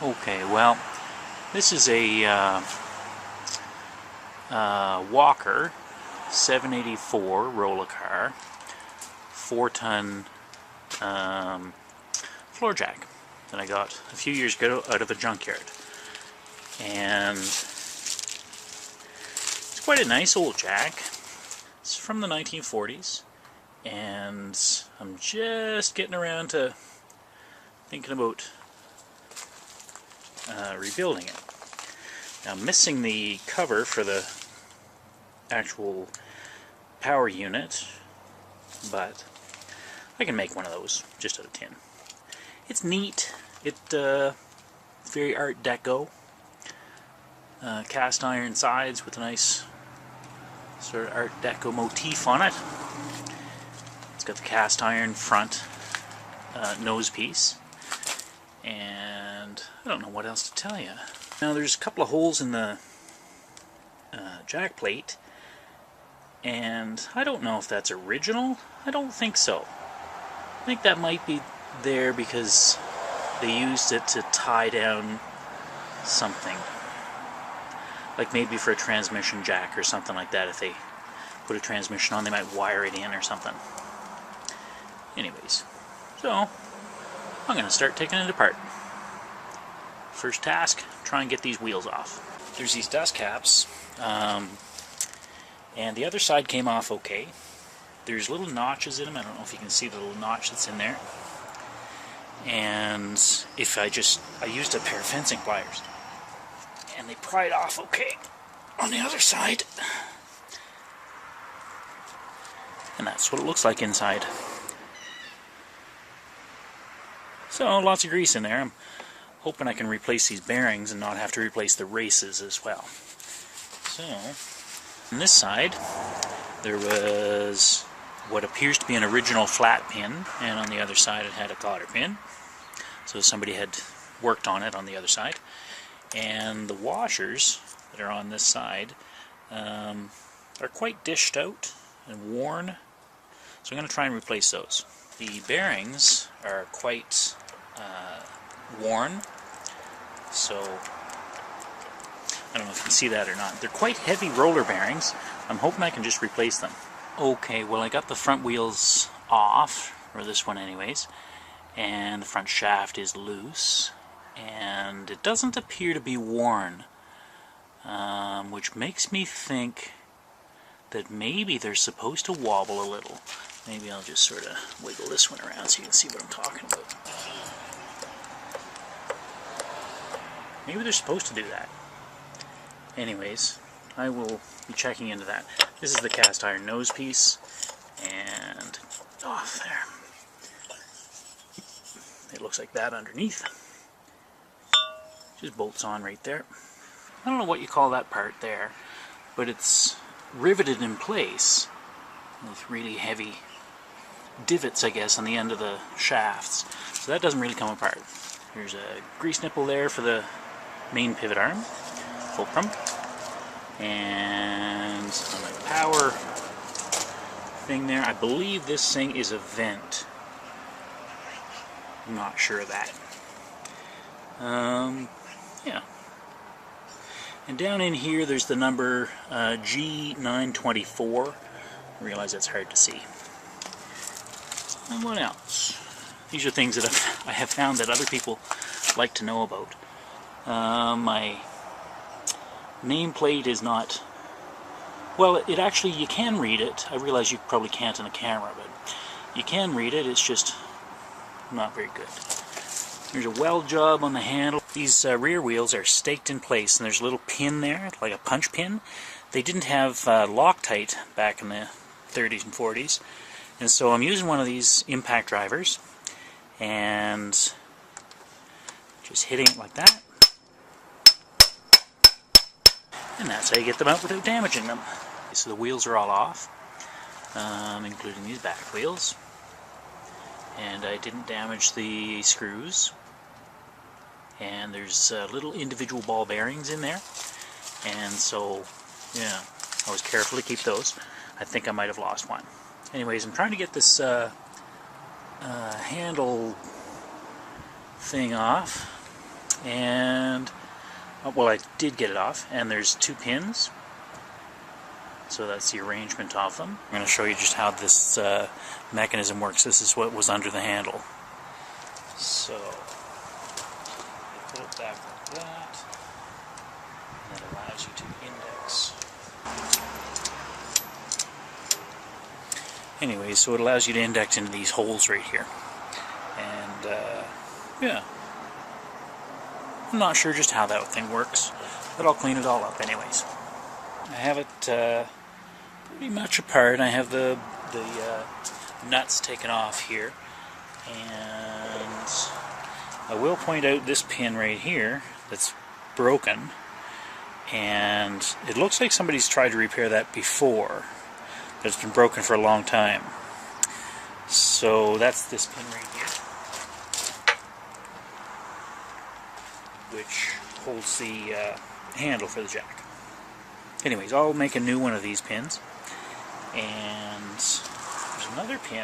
Okay, well, this is a Walker 784 roller car, 4-ton floor jack that I got a few years ago out of a junkyard. And it's quite a nice old jack. It's from the 1940s, and I'm just getting around to thinking about rebuilding it. Now, I'm missing the cover for the actual power unit, but I can make one of those just out of tin. It's neat. It's very Art Deco. Cast iron sides with a nice sort of Art Deco motif on it. It's got the cast iron front nose piece, and I don't know what else to tell you. Now, there's a couple of holes in the jack plate, and I don't know if that's original. I don't think so. I think that might be there because they used it to tie down something, like maybe for a transmission jack or something like that. If they put a transmission on, they might wire it in or something. Anyways, so I'm going to start taking it apart. First task, try and get these wheels off. There's these dust caps, and the other side came off okay. There's little notches in them. I don't know if you can see the little notch that's in there. And if I used a pair of fencing pliers, and they pried off okay on the other side. And that's what it looks like inside. So, lots of grease in there. I'm hoping I can replace these bearings and not have to replace the races as well. So, on this side, there was what appears to be an original flat pin, and on the other side it had a cotter pin. So somebody had worked on it on the other side. And the washers that are on this side are quite dished out and worn. So I'm going to try and replace those. The bearings are quite worn, so I don't know if you can see that or not. They're quite heavy roller bearings. I'm hoping I can just replace them. Okay, well, I got the front wheels off, or this one anyways, and the front shaft is loose, and it doesn't appear to be worn, which makes me think that maybe they're supposed to wobble a little. Maybe I'll just sort of wiggle this one around so you can see what I'm talking about. Maybe they're supposed to do that. Anyways, I will be checking into that. This is the cast iron nose piece, and off there. It looks like that underneath. Just bolts on right there. I don't know what you call that part there, but it's riveted in place with really heavy divots, I guess, on the end of the shafts. So that doesn't really come apart. There's a grease nipple there for the main pivot arm, fulcrum, and on the power thing there, I believe this thing is a vent. I'm not sure of that. Yeah. And down in here there's the number G924. I realize that's hard to see. And what else? These are things that I have found that other people like to know about. My nameplate is not... Well, it actually, you can read it. I realize you probably can't in the camera, but you can read it. It's just not very good. There's a weld job on the handle. These rear wheels are staked in place, and there's a little pin there, like a punch pin. They didn't have Loctite back in the 30s and 40s, and so I'm using one of these impact drivers and just hitting it like that, and that's how you get them out without damaging them. So the wheels are all off, including these back wheels, and I didn't damage the screws, and there's little individual ball bearings in there, and so yeah, I was careful to keep those. I think I might have lost one. Anyways, I'm trying to get this handle thing off, And well, I did get it off, and there's 2 pins. So that's the arrangement of them. I'm going to show you just how this mechanism works. This is what was under the handle. So you put it back like that, and that allows you to index. Anyway, so it allows you to index into these holes right here. And yeah, I'm not sure just how that thing works, but I'll clean it all up anyways. I have it pretty much apart. I have the nuts taken off here, and I will point out this pin right here that's broken, and it looks like somebody's tried to repair that before, but it's been broken for a long time. So that's this pin right here, which holds the handle for the jack. Anyways, I'll make a new one of these pins, and there's another pin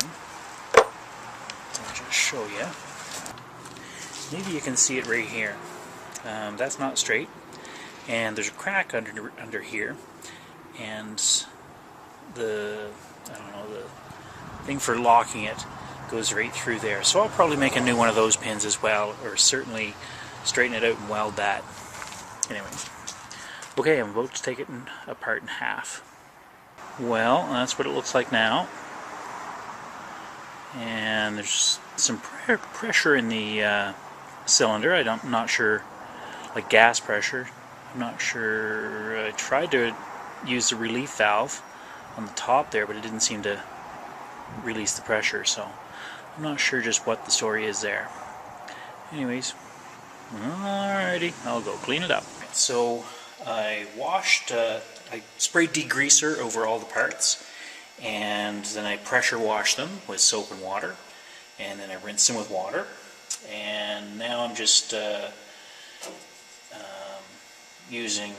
I'll just show you. Maybe you can see it right here. That's not straight, and there's a crack under here, and the thing for locking it goes right through there. So I'll probably make a new one of those pins as well, or certainly straighten it out and weld that. Anyways, okay, I'm about to take it apart in half. Well, that's what it looks like now. And there's some pressure in the cylinder. I'm not sure, like gas pressure. I'm not sure. I tried to use the relief valve on the top there, but it didn't seem to release the pressure, so I'm not sure just what the story is there. Anyways, alrighty, I'll go clean it up. So I sprayed degreaser over all the parts, and then I pressure washed them with soap and water, and then I rinsed them with water, and now I'm just using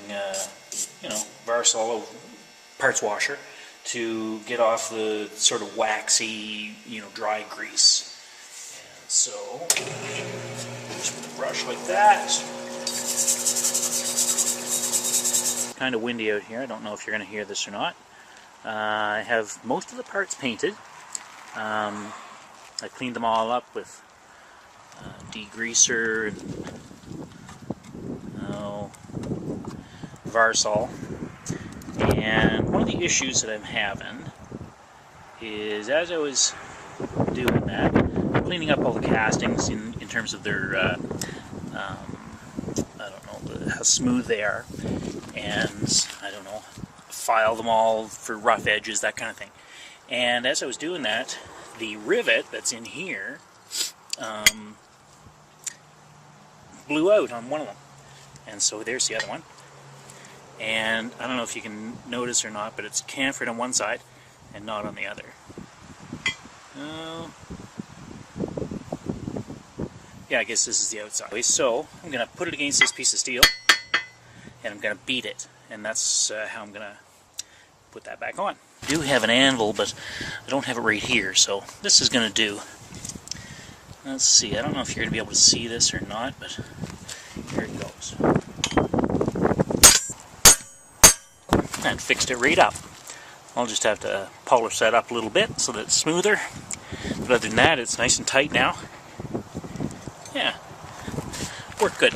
Varsol parts washer to get off the sort of waxy, dry grease. And so just with a brush like that. Kind of windy out here. I don't know if you're going to hear this or not. I have most of the parts painted. I cleaned them all up with degreaser and Varsol. And one of the issues that I'm having is, as I was doing that, cleaning up all the castings in terms of their, how smooth they are, and file them all for rough edges, that kind of thing. And as I was doing that, the rivet that's in here blew out on one of them, and so there's the other one. And I don't know if you can notice or not, but it's chamfered on one side and not on the other. Yeah, I guess this is the outside. So I'm going to put it against this piece of steel, and I'm going to beat it, and that's how I'm going to put that back on. I do have an anvil, but I don't have it right here, so this is going to do. Let's see, I don't know if you're going to be able to see this or not, but here it goes. And fixed it right up. I'll just have to polish that up a little bit so that it's smoother. But other than that, it's nice and tight now. Yeah, worked good.